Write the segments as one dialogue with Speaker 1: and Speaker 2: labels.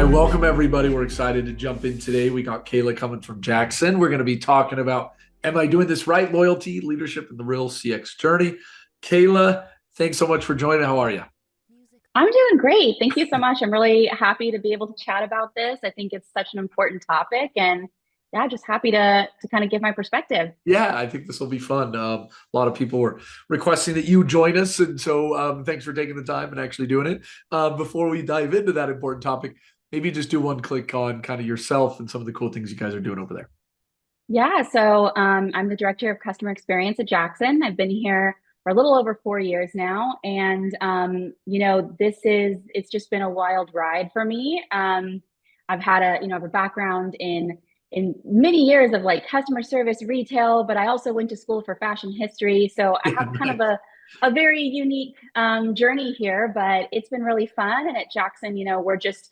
Speaker 1: right, welcome everybody. We're excited to jump in today. We got Caela coming from JAXXON. We're going to be talking about, am I doing this right? Loyalty, leadership, and the real CX journey. Caela, thanks so much for joining. How are you?
Speaker 2: I'm doing great. Thank you so much. I'm really happy to be able to chat about this. I think it's such an important topic and yeah, just happy to kind of give my perspective.
Speaker 1: Yeah, I think this will be fun. A lot of people were requesting that you join us, and so thanks for taking the time and actually doing it. Before we dive into that important topic, maybe just do one click on kind of yourself and some of the cool things you guys are doing over there.
Speaker 2: Yeah, so I'm the director of customer experience at JAXXON. I've been here for a little over 4 years now, and it's just been a wild ride for me. I've had I have a background in many years of like customer service, retail, but I also went to school for fashion history, so I
Speaker 1: Yeah,
Speaker 2: have kind of
Speaker 1: nice.
Speaker 2: a very unique journey here. But it's been really fun, and at JAXXON, we're just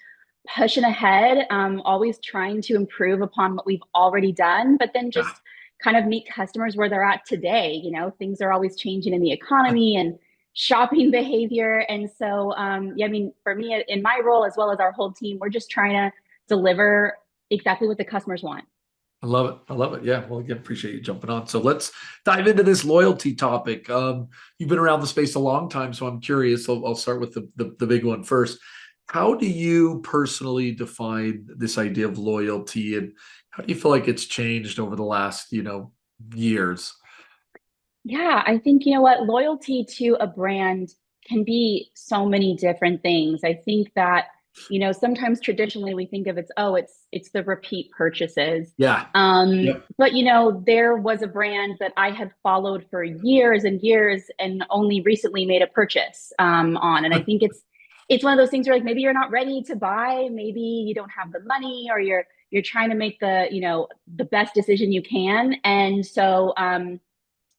Speaker 2: pushing ahead, always trying to improve upon what we've already done, but then
Speaker 1: Yeah.
Speaker 2: just kind of meet customers where they're at today. Things are always changing in the economy and shopping behavior. And so, yeah, I mean, for me in my role, as well as our whole team, we're just trying to deliver exactly what the customers want.
Speaker 1: I love it. I love it. Yeah. Well, again, appreciate you jumping on. So let's dive into this loyalty topic. You've been around the space a long time, so I'm curious. I'll start with the big one first. How do you personally define this idea of loyalty, and how do you feel like it's changed over the last, years?
Speaker 2: Yeah, I think, you know what, loyalty to a brand can be so many different things. I think that, sometimes traditionally we think of it's the repeat purchases.
Speaker 1: Yeah. Yep.
Speaker 2: But there was a brand that I had followed for years and years and only recently made a purchase on. And I think it's one of those things where like maybe you're not ready to buy, maybe you don't have the money, or you're trying to make the best decision you can. And so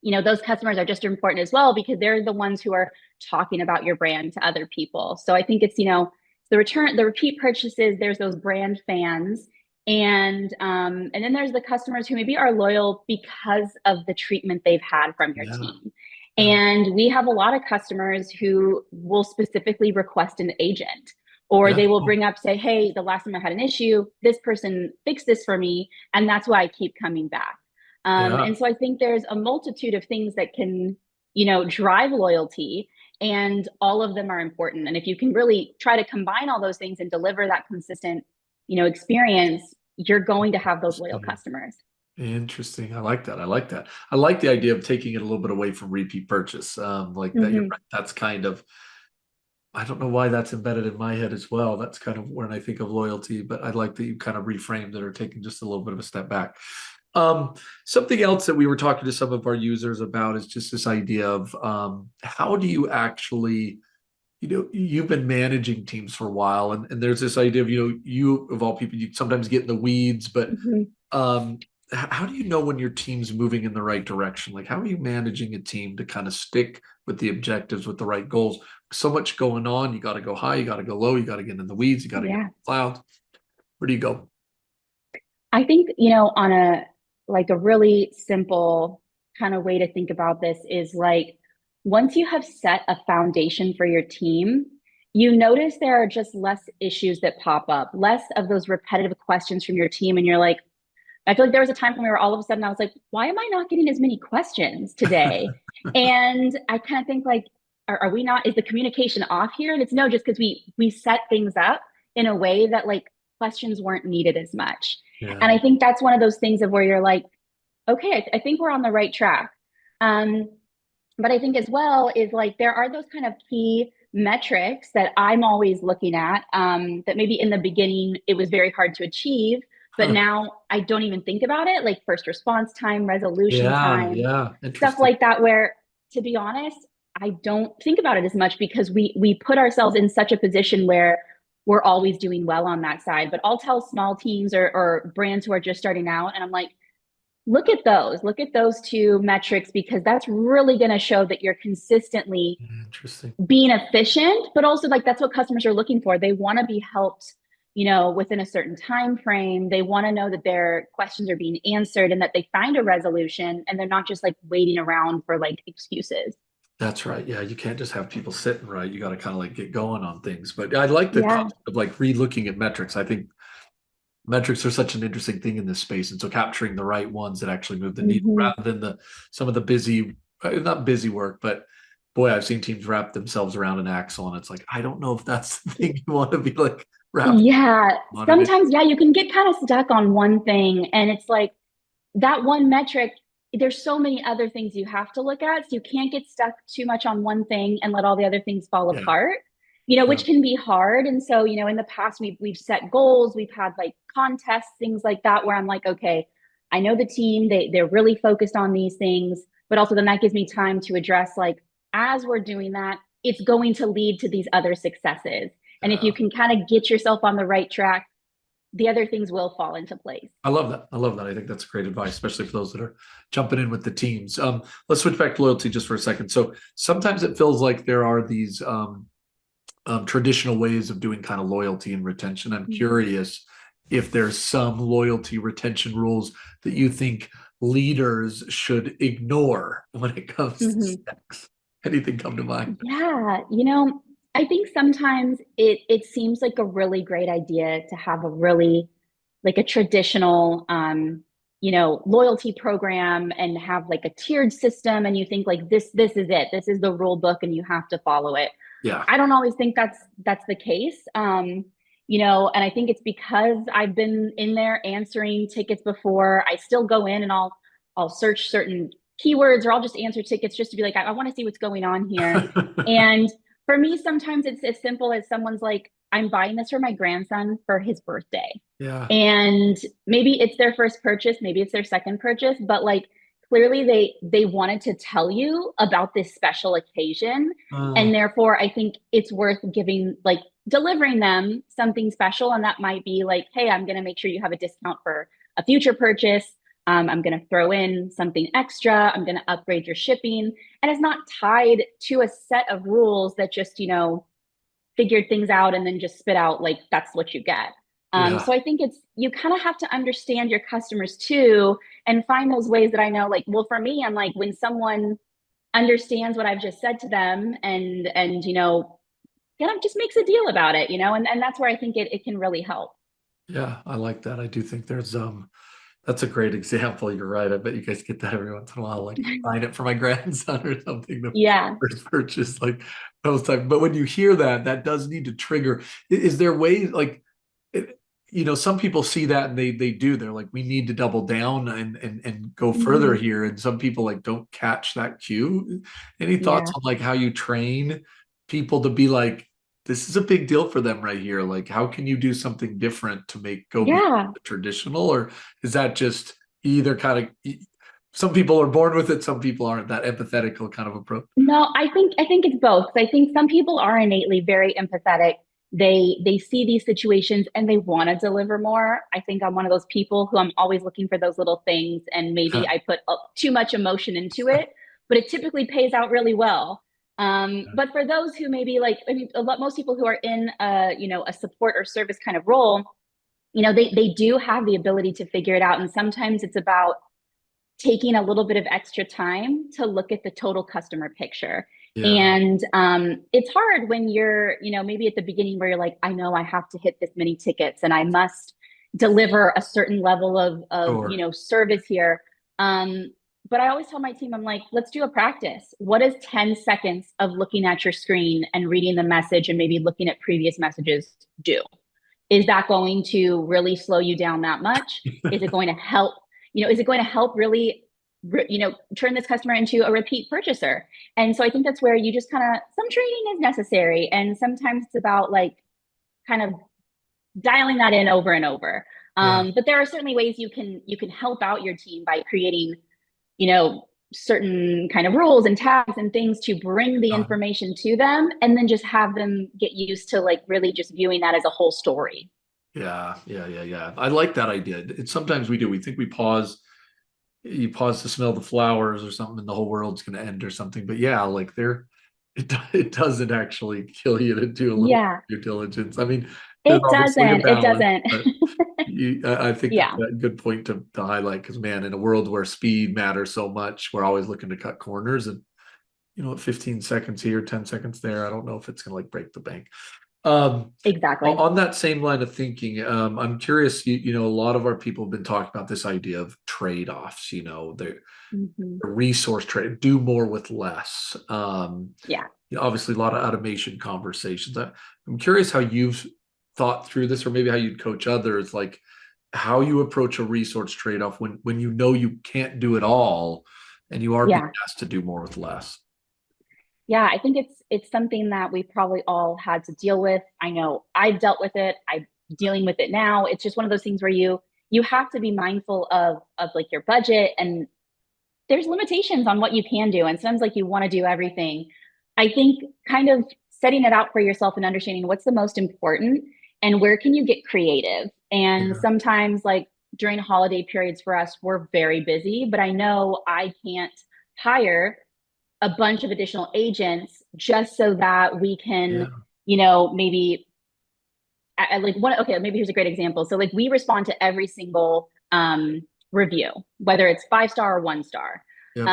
Speaker 2: those customers are just important as well because they're the ones who are talking about your brand to other people. So I think it's, the repeat purchases, there's those brand fans. And then there's the customers who maybe are loyal because of the treatment they've had from your
Speaker 1: Yeah.
Speaker 2: team.
Speaker 1: Yeah.
Speaker 2: And we have a lot of customers who will specifically request an agent, or
Speaker 1: Yeah.
Speaker 2: they will
Speaker 1: Cool.
Speaker 2: bring up, say, hey, the last time I had an issue, this person fixed this for me. And that's why I keep coming back.
Speaker 1: Yeah.
Speaker 2: And so I think there's a multitude of things that can, drive loyalty, and all of them are important. And if you can really try to combine all those things and deliver that consistent, experience, you're going to have those loyal
Speaker 1: Interesting.
Speaker 2: customers.
Speaker 1: Interesting. I like that. I like that. I like the idea of taking it a little bit away from repeat purchase. Like that. You're
Speaker 2: Hmm.
Speaker 1: right. That's kind of, I don't know why that's embedded in my head as well. That's kind of when I think of loyalty, but I like that you kind of reframed it or taking just a little bit of a step back. Um, Something else that we were talking to some of our users about is just this idea of how do you actually, you've been managing teams for a while, and there's this idea of, you of all people, you sometimes get in the weeds, but
Speaker 2: Hmm.
Speaker 1: um, how do you know when your team's moving in the right direction? Like, how are you managing a team to kind of stick with the objectives, with the right goals? So much going on. You got to go high, you got to go low, you got to get in the weeds, you got to get in
Speaker 2: Yeah.
Speaker 1: the clouds. Where do you go?
Speaker 2: I think, on a really simple kind of way to think about this is like once you have set a foundation for your team, you notice there are just less issues that pop up, less of those repetitive questions from your team. And you're like, I feel like there was a time when we were all of a sudden, I was like, why am I not getting as many questions today? And I kind of think like, are we not, is the communication off here? And it's no, just because we set things up in a way that like questions weren't needed as much. And
Speaker 1: Yeah.
Speaker 2: I think that's one of those things of where you're like, okay, I think we're on the right track. Um, but I think as well is like there are those kind of key metrics that I'm always looking at, that maybe in the beginning it was very hard to achieve, but
Speaker 1: Huh.
Speaker 2: now I don't even think about it, like first response time, resolution
Speaker 1: Yeah.
Speaker 2: time,
Speaker 1: Yeah.
Speaker 2: stuff
Speaker 1: Interesting.
Speaker 2: like that, where to be honest, I don't think about it as much because we put ourselves in such a position where we're always doing well on that side. But I'll tell small teams or brands who are just starting out, and I'm like, look at those two metrics because that's really going to show that you're consistently
Speaker 1: Interesting.
Speaker 2: being efficient, but also like that's what customers are looking for. They want to be helped, within a certain time frame. They want to know that their questions are being answered and that they find a resolution and they're not just like waiting around for like excuses.
Speaker 1: That's right. Yeah, you can't just have people sitting right. You got to kind of like get going on things. But I like the
Speaker 2: Yeah.
Speaker 1: concept of like re-looking at metrics. I think metrics are such an interesting thing in this space, and so capturing the right ones that actually move the needle
Speaker 2: Hmm.
Speaker 1: rather than the some of the busy, not busy work, but boy, I've seen teams wrap themselves around an axle, and it's like I don't know if that's the thing you want to be like wrapped
Speaker 2: Yeah.
Speaker 1: on it.
Speaker 2: Sometimes, yeah, you can get kind of stuck on one thing, and it's like that one metric, there's so many other things you have to look at. So you can't get stuck too much on one thing and let all the other things fall
Speaker 1: Yeah,
Speaker 2: apart,
Speaker 1: yeah,
Speaker 2: which can be hard. And so, in the past we've set goals, we've had like contests, things like that, where I'm like, okay, I know the team, they're really focused on these things, but also then that gives me time to address like as we're doing that, it's going to lead to these other successes. And if you
Speaker 1: yeah.
Speaker 2: can kind of get yourself on the right track, the other things will fall into place.
Speaker 1: I love that. I love that. I think that's great advice, especially for those that are jumping in with the teams. Let's switch back to loyalty just for a second. So sometimes it feels like there are these traditional ways of doing kind of loyalty and retention. I'm curious if there's some loyalty retention rules that you think leaders should ignore when it comes to
Speaker 2: Mm-hmm.
Speaker 1: sex. Anything come to mind?
Speaker 2: Yeah, I think sometimes it seems like a really great idea to have a really like a traditional loyalty program and have like a tiered system and you think like this is it. This is the rule book and you have to follow it.
Speaker 1: Yeah.
Speaker 2: I don't always think that's the case. And I think it's because I've been in there answering tickets before. I still go in and I'll search certain keywords or I'll just answer tickets just to be like, I want to see what's going on here. And for me, sometimes it's as simple as someone's like, I'm buying this for my grandson for his birthday.
Speaker 1: Yeah.
Speaker 2: And maybe it's their first purchase, maybe it's their second purchase, but like clearly they wanted to tell you about this special occasion.
Speaker 1: Uh,
Speaker 2: And therefore, I think it's worth giving like delivering them something special. And that might be like, hey, I'm going to make sure you have a discount for a future purchase. I'm going to throw in something extra. I'm going to upgrade your shipping. And it's not tied to a set of rules that just, figured things out and then just spit out like that's what you get.
Speaker 1: yeah.
Speaker 2: So I think it's you kind of have to understand your customers too and find those ways that I know, like, well, for me, I'm like when someone understands what I've just said to them and kind of just makes a deal about it, and that's where I think it can really help.
Speaker 1: Yeah. I like that. I do think there's that's a great example. You're right. I bet you guys get that every once in a while, like buying it for my grandson or something, the
Speaker 2: Yeah.
Speaker 1: first purchase, like those type. But when you hear that, that does need to trigger. Is there ways like it, some people see that and they do. They're like, we need to double down and go further
Speaker 2: Hmm.
Speaker 1: here. And some people like don't catch that cue. Any thoughts
Speaker 2: Yeah.
Speaker 1: on like how you train people to be like, this is a big deal for them right here. Like, how can you do something different to make go beyond
Speaker 2: Yeah.
Speaker 1: the traditional, or is that just either kind of some people are born with it, some people aren't, that empathetical kind of approach?
Speaker 2: No, I think it's both. I think some people are innately very empathetic. They see these situations and they want to deliver more. I think I'm one of those people who I'm always looking for those little things, and maybe I put too much emotion into it, but it typically pays out really well. But for those who maybe like, I mean, most people who are in a support or service kind of role, they do have the ability to figure it out, and sometimes it's about taking a little bit of extra time to look at the total customer picture.
Speaker 1: Yeah,
Speaker 2: And it's hard when you're, maybe at the beginning where you're like, I know I have to hit this many tickets and I must deliver a certain level of
Speaker 1: sure.
Speaker 2: service here. Um, but I always tell my team, I'm like, let's do a practice. What does 10 seconds of looking at your screen and reading the message and maybe looking at previous messages do? Is that going to really slow you down that much? Is it going to help? Is it going to help really, turn this customer into a repeat purchaser? And so I think that's where you just kind of, some training is necessary. And sometimes it's about like kind of dialing that in over and over.
Speaker 1: Yeah,
Speaker 2: But there are certainly ways you can help out your team by creating, you know, certain kind of rules and tags and things to bring the
Speaker 1: uh,
Speaker 2: information to them and then just have them get used to like really just viewing that as a whole story.
Speaker 1: yeah. I like that idea. Sometimes we do. We think we pause. You pause to smell the flowers or something, and the whole world's going to end or something. But yeah, like it doesn't actually kill you to do a little
Speaker 2: Yeah,
Speaker 1: due diligence. I mean, there's
Speaker 2: it
Speaker 1: obviously a
Speaker 2: doesn't. It
Speaker 1: balance,
Speaker 2: doesn't.
Speaker 1: but I think that's
Speaker 2: Yeah.
Speaker 1: a good point to highlight because man, in a world where speed matters so much, we're always looking to cut corners, and what, 15 seconds here, 10 seconds there. I don't know if it's going to like break the bank. Um,
Speaker 2: Exactly.
Speaker 1: on that same line of thinking, I'm curious, a lot of our people have been talking about this idea of trade-offs,
Speaker 2: Hmm.
Speaker 1: the resource trade, do more with less.
Speaker 2: Yeah.
Speaker 1: Obviously a lot of automation conversations. I'm curious how you've thought through this, or maybe how you'd coach others, like how you approach a resource trade-off when you know you can't do it all and you are being
Speaker 2: Yeah.
Speaker 1: asked to do more with less.
Speaker 2: Yeah, I think it's something that we probably all had to deal with. I know I've dealt with it. I'm dealing with it now. It's just one of those things where you have to be mindful of like your budget, and there's limitations on what you can do. And sometimes like you want to do everything. I think kind of setting it out for yourself and understanding what's the most important and where can you get creative. And
Speaker 1: Yeah,
Speaker 2: sometimes like during holiday periods for us, we're very busy, but I know I can't hire a bunch of additional agents just so that we can,
Speaker 1: yeah,
Speaker 2: maybe like one, okay, maybe here's a great example. So like we respond to every single review, whether it's 5 star or 1 star.
Speaker 1: yep,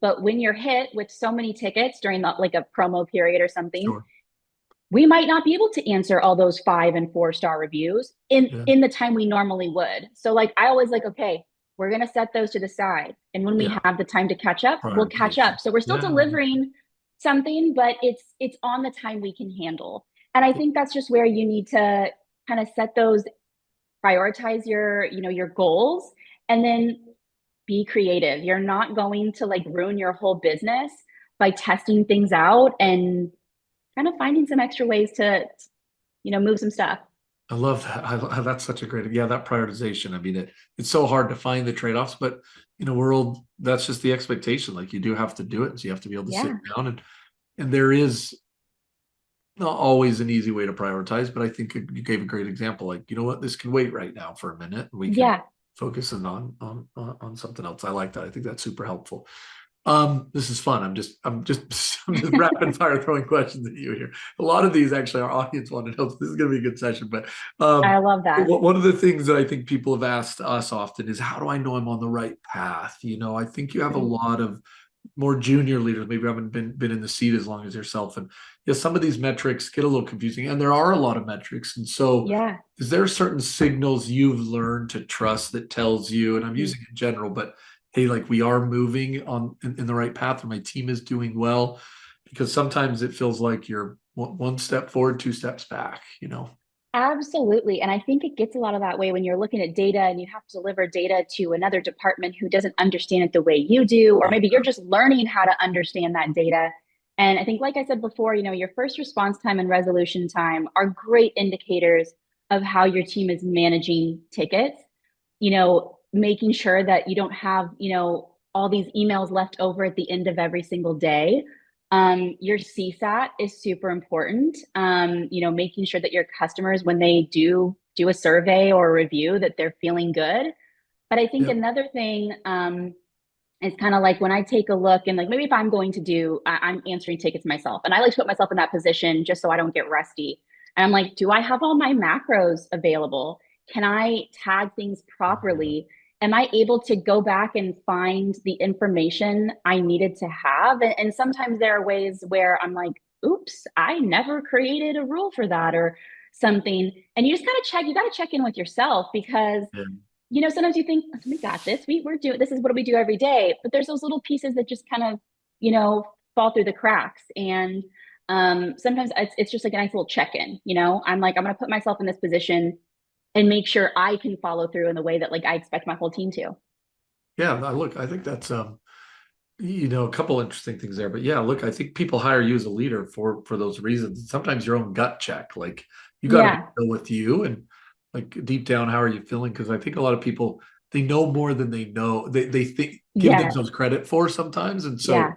Speaker 2: But when you're hit with so many tickets during like a promo period or something,
Speaker 1: sure,
Speaker 2: we might not be able to answer all those 5 and 4 star reviews in
Speaker 1: yeah,
Speaker 2: in the time we normally would. So like I always like, okay, we're gonna set those to the side. And when we
Speaker 1: yeah,
Speaker 2: have the time to catch up, we'll catch
Speaker 1: prioritization.
Speaker 2: up. So we're still
Speaker 1: Yeah,
Speaker 2: delivering something, but it's on the time we can handle. And I think that's just where you need to kind of set those, prioritize your goals, and then be creative. You're not going to like ruin your whole business by testing things out and kind of finding some extra ways to move some stuff.
Speaker 1: I love that. That's such a great, yeah, that prioritization. I mean, it's so hard to find the trade-offs, but in a world, that's just the expectation. Like you do have to do it. So you have to be able to sit
Speaker 2: Yeah.
Speaker 1: down and there is not always an easy way to prioritize, but I think you gave a great example. Like, you know what, this can wait right now for a minute. We can
Speaker 2: Yeah.
Speaker 1: focus in on something else. I like that. I think that's super helpful. This is fun. I'm just rapid fire throwing questions at you here. A lot of these actually our audience want to know. So this is going to be a good session. But
Speaker 2: I love that.
Speaker 1: one of the things that I think people have asked us often is, how do I know I'm on the right path? I think you have a
Speaker 2: Mm.
Speaker 1: lot of more junior leaders, maybe haven't been in the seat as long as yourself. And some of these metrics get a little confusing, and there are a lot of metrics. And so,
Speaker 2: Yeah.
Speaker 1: is there certain signals you've learned to trust that tells you, and I'm
Speaker 2: Mhm.
Speaker 1: using it in general, but hey, like we are moving in the right path, or my team is doing well? Because sometimes it feels like you're one step forward, two steps back.
Speaker 2: Absolutely. And I think it gets a lot of that way when you're looking at data and you have to deliver data to another department who doesn't understand it the way you do, or
Speaker 1: Yeah,
Speaker 2: maybe you're just learning how to understand that data. And I think, like I said before, your first response time and resolution time are great indicators of how your team is managing tickets, making sure that you don't have, all these emails left over at the end of every single day. Your CSAT is super important. Making sure that your customers, when they do a survey or a review, that they're feeling good. But I think
Speaker 1: yeah,
Speaker 2: another thing is kind of like when I take a look and like maybe if I'm going to I'm answering tickets myself, and I like to put myself in that position just so I don't get rusty. And I'm like, do I have all my macros available? Can I tag things properly? Am I able to go back and find the information I needed to have? And sometimes there are ways where I'm like, oops, I never created a rule for that or something. And you just gotta check, you gotta check in with yourself because
Speaker 1: yeah.
Speaker 2: sometimes you think we got this. We're doing this is what we do every day, but there's those little pieces that just kind of, fall through the cracks. And sometimes it's just like a nice little check-in. I'm like, I'm gonna put myself in this position and make sure I can follow through in the way that like I expect my whole team to.
Speaker 1: Yeah, look, I think that's a couple interesting things there. But yeah, look, I think people hire you as a leader for those reasons. Sometimes your own gut check, like you got to be
Speaker 2: Yeah,
Speaker 1: real with you and like deep down, how are you feeling? Because I think a lot of people, they know more than they know. They think, give
Speaker 2: yes,
Speaker 1: themselves credit for sometimes. And so
Speaker 2: yeah,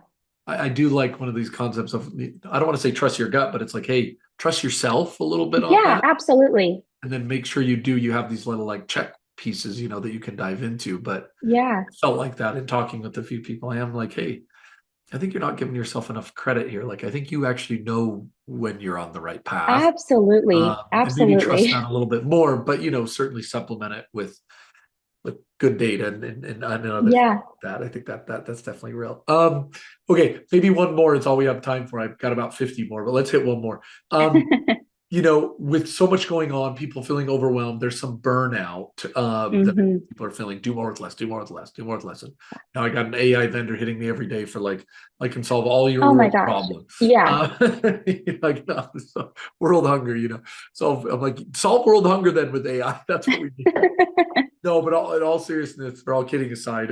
Speaker 1: I do like one of these concepts of, I don't want to say trust your gut, but it's like, hey, trust yourself a little bit on
Speaker 2: yeah,
Speaker 1: that,
Speaker 2: absolutely,
Speaker 1: and then make sure you have these little like check pieces, that you can dive into. But
Speaker 2: yeah,
Speaker 1: felt like that in talking with a few people. I am like, hey, I think you're not giving yourself enough credit here. Like, I think you actually know when you're on the right path,
Speaker 2: absolutely,
Speaker 1: and maybe trust
Speaker 2: absolutely.
Speaker 1: that a little bit more. But certainly supplement it with good data and other things
Speaker 2: Yeah.
Speaker 1: like that. I think that's definitely real. Okay, maybe one more is all we have time for. I've got about 50 more, but let's hit one more. With so much going on, people feeling overwhelmed, there's some burnout that
Speaker 2: Hmm.
Speaker 1: people are feeling. Do more with less, do more with less, do more with less. And now I got an AI vendor hitting me every day for like, I can solve all your
Speaker 2: Oh my
Speaker 1: world
Speaker 2: gosh.
Speaker 1: problems.
Speaker 2: Yeah.
Speaker 1: Like no, so world hunger. So I'm like, solve world hunger then with AI. That's what we need. No, but in all seriousness, for all kidding aside,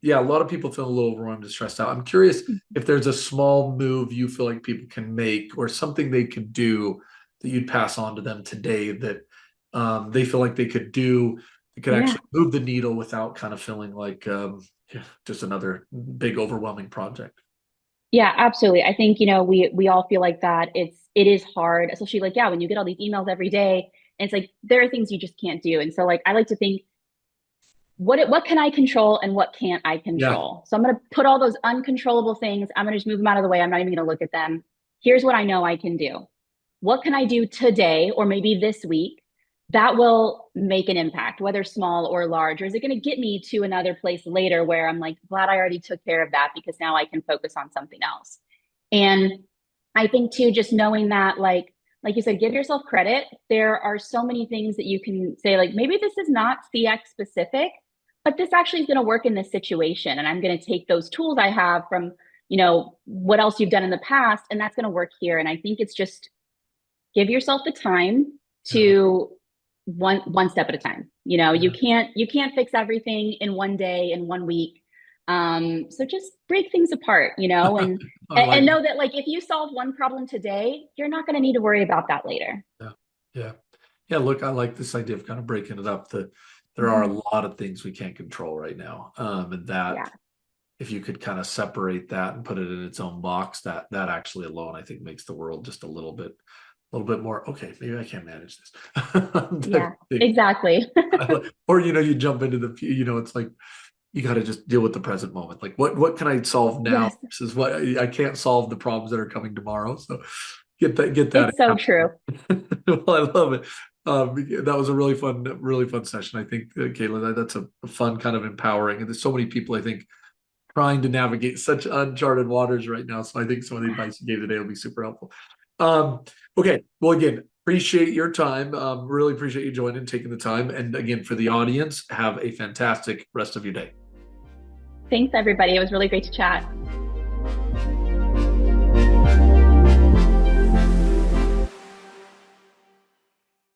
Speaker 1: yeah, a lot of people feel a little overwhelmed and stressed out. I'm curious if there's a small move you feel like people can make or something they could do that you'd pass on to them today that they feel like they could do that could
Speaker 2: Yeah.
Speaker 1: actually move the needle without kind of feeling like yeah, just another big overwhelming project.
Speaker 2: Yeah, absolutely. I think, we all feel like that. It is hard, especially like, yeah, when you get all these emails every day, and it's like there are things you just can't do. And so like I like to think, what can I control and what can't I
Speaker 1: Yeah.
Speaker 2: control? So I'm gonna put all those uncontrollable things, I'm gonna just move them out of the way. I'm not even gonna look at them. Here's what I know I can do. What can I do today or maybe this week that will make an impact, whether small or large? Or is it going to get me to another place later where I'm like, glad I already took care of that because now I can focus on something else? And I think too, just knowing that, like you said, give yourself credit. There are so many things that you can say, like, maybe this is not CX specific, but this actually is going to work in this situation. And I'm going to take those tools I have from, what else you've done in the past, and that's going to work here. And I think it's just give yourself the time
Speaker 1: Yeah.
Speaker 2: to one step at a time. You
Speaker 1: Yeah.
Speaker 2: can't fix everything in one day, in one week. So just break things apart, and
Speaker 1: I
Speaker 2: and
Speaker 1: like
Speaker 2: know that like if you solve one problem today, you're not going to need to worry about that later.
Speaker 1: yeah. Yeah. Yeah, look, I like this idea of kind of breaking it up. There are a
Speaker 2: Mhm.
Speaker 1: lot of things we can't control right now. And that
Speaker 2: Yeah.
Speaker 1: if you could kind of separate that and put it in its own box, that actually alone, I think makes the world just a little bit more, okay, maybe I can manage this. Type
Speaker 2: Yeah.
Speaker 1: thing.
Speaker 2: Exactly.
Speaker 1: Or you jump into it's like you got to just deal with the present moment. Like what can I solve now?
Speaker 2: Yes.
Speaker 1: This is what I can't solve the problems that are coming tomorrow. So get that
Speaker 2: It's so true.
Speaker 1: well, I love it. That was a really fun session. I think, Caitlin, that's a fun kind of empowering. And there's so many people, I think, trying to navigate such uncharted waters right now. So I think some of the advice you gave today will be super helpful. Um, okay. Well, again, appreciate your time. Really appreciate you joining and taking the time. And again, for the audience, have a fantastic rest of your day.
Speaker 2: Thanks, everybody. It was really great to chat.